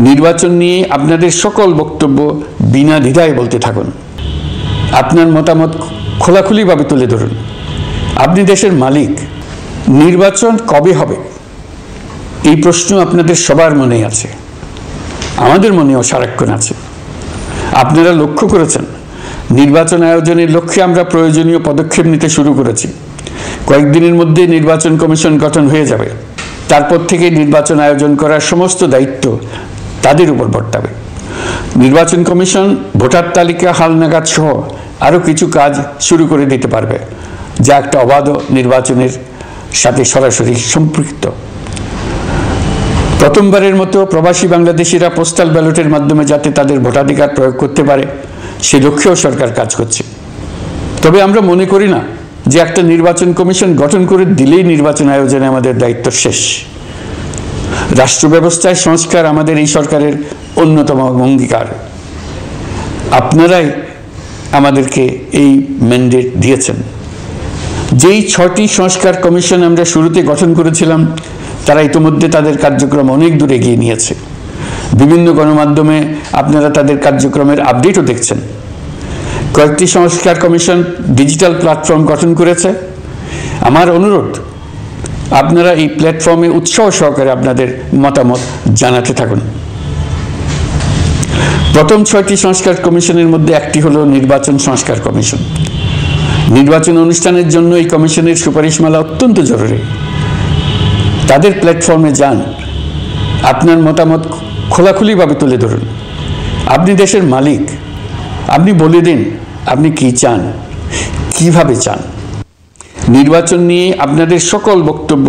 নির্বাচন নিয়ে আপনাদের সকল বক্তব্য বিনা দ্বিধায় বলতে থাকুন। আপনার মতামত খোলাখুলিভাবে তুলে ধরুন। আপনি দেশের মালিক। নির্বাচন কবে হবে এই প্রশ্ন আপনাদের সবার মনেই আছে, আমাদের মনেও সারাক্ষণ আছে। আপনারা লক্ষ্য করেছেন নির্বাচন আয়োজনের লক্ষ্যে আমরা প্রয়োজনীয় পদক্ষেপ নিতে শুরু করেছি। কয়েকদিনের মধ্যে নির্বাচন কমিশন গঠন হয়ে যাবে। তারপর থেকে নির্বাচন আয়োজন করার সমস্ত দায়িত্ব তাদের উপর বর্তাবে। নির্বাচন কমিশন ভোটার তালিকা হালনাগাদ সহ আরও কিছু কাজ শুরু করে দিতে পারবে, যা একটা অবাধ নির্বাচনের সাথে সরাসরি সম্পৃক্ত। প্রথমবারের মতো প্রবাসী বাংলাদেশিরা পোস্টাল ব্যালটের মাধ্যমে যাতে তাদের ভোটাধিকার প্রয়োগ করতে পারে সে লক্ষ্যেও সরকার কাজ করছে। তবে আমরা মনে করি না যে একটা নির্বাচন কমিশন গঠন করে দিলেই নির্বাচন আয়োজনে আমাদের দায়িত্ব শেষ। রাষ্ট্র ব্যবস্থায় সংস্কার আমাদের এই সরকারের অন্যতম অঙ্গীকার। আপনারাই আমাদেরকে এই ম্যান্ডেট দিয়েছেন। যেই 6টি সংস্কার কমিশন আমরা শুরুতে গঠন করেছিলাম তারা ইতিমধ্যে তাদের কার্যক্রম অনেক দূর এগিয়ে নিয়েছে। বিভিন্ন গণমাধ্যমে আপনারা তাদের কার্যক্রমের আপডেটও দেখছেন। কয়েকটি সংস্কার কমিশন ডিজিটাল প্ল্যাটফর্ম গঠন করেছে। আমার অনুরোধ, আপনারা এই প্ল্যাটফর্মে উৎসাহ সহকারে আপনাদের মতামত জানাতে থাকুন। প্রথম 6টি সংস্কার কমিশনের মধ্যে একটি হলো নির্বাচন সংস্কার কমিশন। নির্বাচন অনুষ্ঠানের জন্য এই কমিশনের সুপারিশমালা অত্যন্ত জরুরি। তাদের প্ল্যাটফর্মে যান, আপনার মতামত খোলাখুলিভাবে তুলে ধরুন। আপনি দেশের মালিক। আপনি বলে দিন আপনি কি চান, কিভাবে চান। নির্বাচন নিয়ে আপনাদের সকল বক্তব্য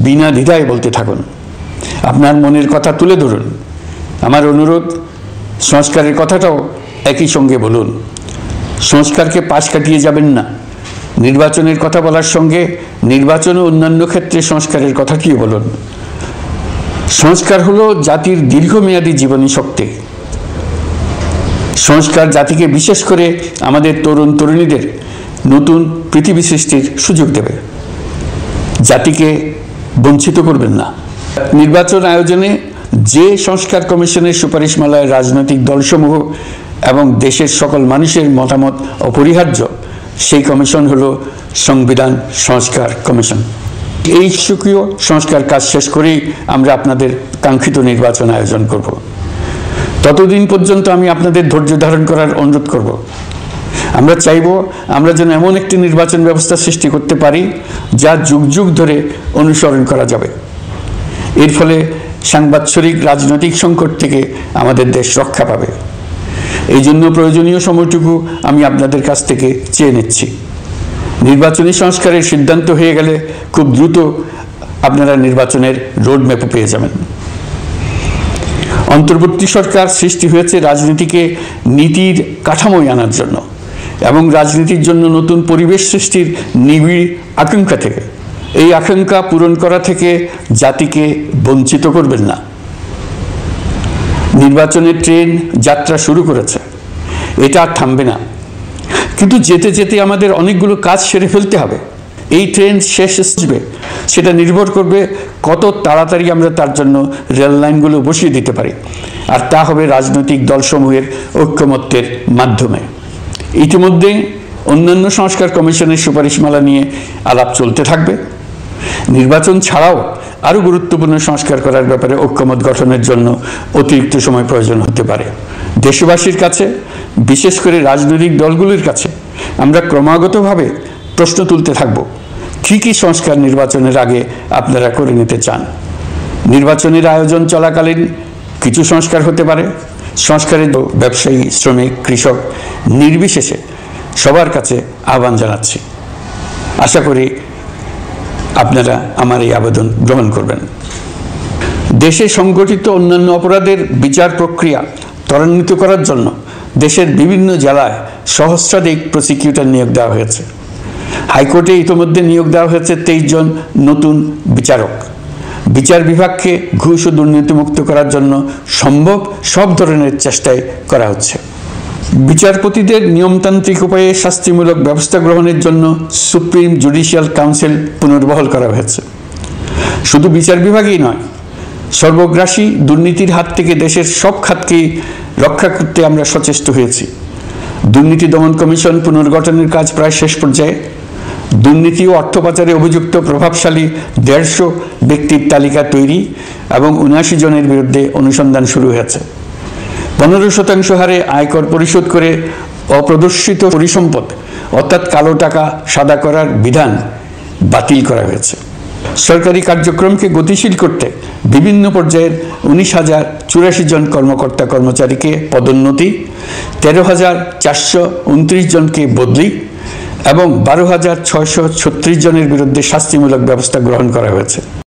বিনা দ্বিধায় বলতে থাকুন। আপনার মনের কথা তুলে ধরুন। আমার অনুরোধ, সংস্কারের কথাটাও একই সঙ্গে বলুন। সংস্কারকে পাশ কাটিয়ে যাবেন না। নির্বাচনের কথা বলার সঙ্গে নির্বাচন ও অন্যান্য ক্ষেত্রে সংস্কারের কথাটিও বলুন। সংস্কার হলো জাতির দীর্ঘমেয়াদী জীবনী শক্তি। সংস্কার জাতিকে, বিশেষ করে আমাদের তরুণ তরুণীদের নতুন পৃথিবী সৃষ্টির সুযোগ দেবে। জাতিকে বঞ্চিত করবেন না। নির্বাচন আয়োজনে যে সংস্কার কমিশনের সুপারিশমালায় রাজনৈতিক দলসমূহ এবং দেশের সকল মানুষের মতামত অপরিহার্য, সেই কমিশন হলো সংবিধান সংস্কার কমিশন। এই সুখীয় সংস্কার কাজ শেষ করেই আমরা আপনাদের কাঙ্ক্ষিত নির্বাচন আয়োজন করব। ততদিন পর্যন্ত আমি আপনাদের ধৈর্য ধারণ করার অনুরোধ করব। আমরা চাইব আমরা যেন এমন একটি নির্বাচন ব্যবস্থা সৃষ্টি করতে পারি যা যুগ যুগ ধরে অনুসরণ করা যাবে। এর ফলে সাংবৎসরিক রাজনৈতিক সংকট থেকে আমাদের দেশ রক্ষা পাবে। এই জন্য প্রয়োজনীয় সময়টুকু আমি আপনাদের কাছ থেকে চেয়ে নিচ্ছি। নির্বাচনী সংস্কারের সিদ্ধান্ত হয়ে গেলে খুব দ্রুত আপনারা নির্বাচনের রোডম্যাপও পেয়ে যাবেন। অন্তর্বর্তী সরকার সৃষ্টি হয়েছে রাজনীতিকে নীতির কাঠামোয় আনার জন্য এবং রাজনীতির জন্য নতুন পরিবেশ সৃষ্টির নিবিড় আকাঙ্ক্ষা থেকে। এই আকাঙ্ক্ষা পূরণ করা থেকে জাতিকে বঞ্চিত করবেন না। নির্বাচনের ট্রেন যাত্রা শুরু করেছে, এটা আর থামবে না। কিন্তু যেতে যেতে আমাদের অনেকগুলো কাজ সেরে ফেলতে হবে। এই ট্রেন শেষ আসবে সেটা নির্ভর করবে কত তাড়াতাড়ি আমরা তার জন্য রেল লাইনগুলো বসিয়ে দিতে পারি, আর তা হবে রাজনৈতিক দলসমূহের ঐক্যমত্যের মাধ্যমে। ইতিমধ্যে অন্যান্য সংস্কার কমিশনের সুপারিশমালা নিয়ে আলাপ চলতে থাকবে। নির্বাচন ছাড়াও আরও গুরুত্বপূর্ণ সংস্কার করার ব্যাপারে ঐক্যমত গঠনের জন্য অতিরিক্ত সময় প্রয়োজন হতে পারে। দেশবাসীর কাছে, বিশেষ করে রাজনৈতিক দলগুলির কাছে আমরা ক্রমাগতভাবে প্রশ্ন তুলতে থাকব, কী কী সংস্কার নির্বাচনের আগে আপনারা করে নিতে চান। নির্বাচনের আয়োজন চলাকালীন কিছু সংস্কার হতে পারে। সংস্কারের ব্যবসায়ী, শ্রমিক, কৃষক নির্বিশেষে সবার কাছে আহ্বান জানাচ্ছি। আশা করি আপনারা আমার এই আবেদন গ্রহণ করবেন। দেশে সংগঠিত অন্যান্য অপরাধের বিচার প্রক্রিয়া ত্বরান্বিত করার জন্য দেশের বিভিন্ন জেলায় সহস্রাধিক প্রসিকিউটর নিয়োগ দেওয়া হয়েছে। হাইকোর্টে ইতিমধ্যে নিয়োগ দেওয়া হয়েছে 23 জন নতুন বিচারক। বিচার বিভাগকে ঘুষ ও দুর্নীতিমুক্ত করার জন্য সম্ভব সব ধরনের চেষ্টাই করা হচ্ছে। বিচারপতিদের নিয়মতান্ত্রিক উপায়ে শাস্তিমূলক ব্যবস্থা গ্রহণের জন্য সুপ্রিম জুডিশিয়াল কাউন্সিল পুনর্বহাল করা হয়েছে। শুধু বিচার বিভাগই নয়, সর্বগ্রাসী দুর্নীতির হাত থেকে দেশের সব খাতকেই রক্ষা করতে আমরা সচেষ্ট হয়েছি। দুর্নীতি দমন কমিশন পুনর্গঠনের কাজ প্রায় শেষ পর্যায়ে। দুর্নীতি ও অর্থ পাচারে অভিযুক্ত প্রভাবশালী 150 ব্যক্তির তালিকা তৈরি এবং 79 জনের বিরুদ্ধে অনুসন্ধান শুরু হয়েছে। 15% হারে আয়কর পরিশোধ করে অপ্রদর্শিত পরিসম্পদ অর্থাৎ কালো টাকা সাদা করার বিধান বাতিল করা হয়েছে। সরকারি কার্যক্রমকে গতিশীল করতে বিভিন্ন পর্যায়ের 19,084 জন কর্মকর্তা কর্মচারীকে পদোন্নতি, 13,429 জনকে বদলি এবং 12,636 জনের বিরুদ্ধে শাস্তিমূলক ব্যবস্থা গ্রহণ করা হয়েছে।